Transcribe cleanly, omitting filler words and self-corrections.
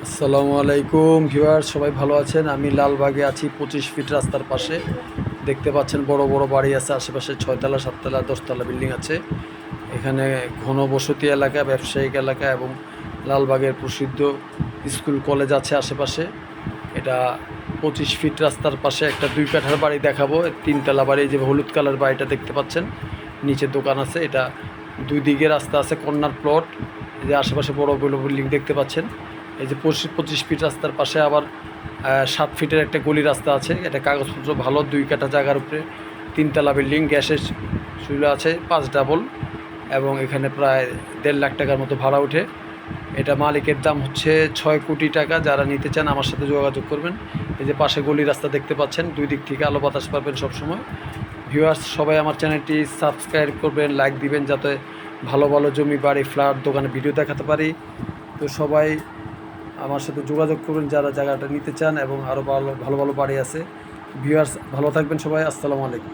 আসসালামু আলাইকুম ভিউয়ার্স, সবাই ভালো আছেন? আমি লালবাগে আছি, 25 ফিট রাস্তার পাশে। দেখতে পাচ্ছেন বড় বড় বাড়ি আছে আশেপাশে, 6 তলা 7 তলা 10 তলা বিল্ডিং আছে। এখানে ঘনবসতি এলাকা, ব্যবসায়িক এলাকা এবং লালবাগের প্রসিদ্ধ স্কুল কলেজ আছে আশেপাশে। এটা 25 ফিট রাস্তার পাশে একটা 2 কাঠার বাড়ি দেখাবো। 3 তলা বাড়ি, যে হলুদ কালার বাড়িটা দেখতে পাচ্ছেন, নিচে দোকান আছে। এটা দুই দিকে রাস্তা আছে, কর্নার প্লট। এই যে আশেপাশে বড় বড় বিল্ডিং দেখতে পাচ্ছেন। এই যে 25 ফিট রাস্তার পাশে আবার 7 ফিটের একটা গলি রাস্তা আছে। এটা কাগজপত্র ভালো, 2 কাঠা জায়গার উপরে 3 তলা বিল্ডিং। গ্যাসের চুলা আছে 5 ডাবল, এবং এখানে প্রায় 1.5 লাখ টাকার মতো ভাড়া ওঠে। এটা মালিকের দাম হচ্ছে 6 কোটি টাকা। যারা নিতে চান আমার সাথে যোগাযোগ করবেন। এই যে পাশে গলি রাস্তা দেখতে পাচ্ছেন, দুই দিক থেকে আলো বাতাস পাবেন সবসময়। ভিউয়ার্স, সবাই আমার চ্যানেলটি সাবস্ক্রাইব করবেন, লাইক দিবেন, যাতে ভালো ভালো জমি, বাড়ি, ফ্ল্যাট, দোকানে ভিডিও দেখাতে পারি। তো সবাই আমার সাথে যোগাযোগ করবেন যারা জায়গাটা নিতে চান, এবং আরও ভালো ভালো ভালো বাড়ি আছে। ভিউয়ার্স, ভালো থাকবেন সবাই। আসসালামু আলাইকুম।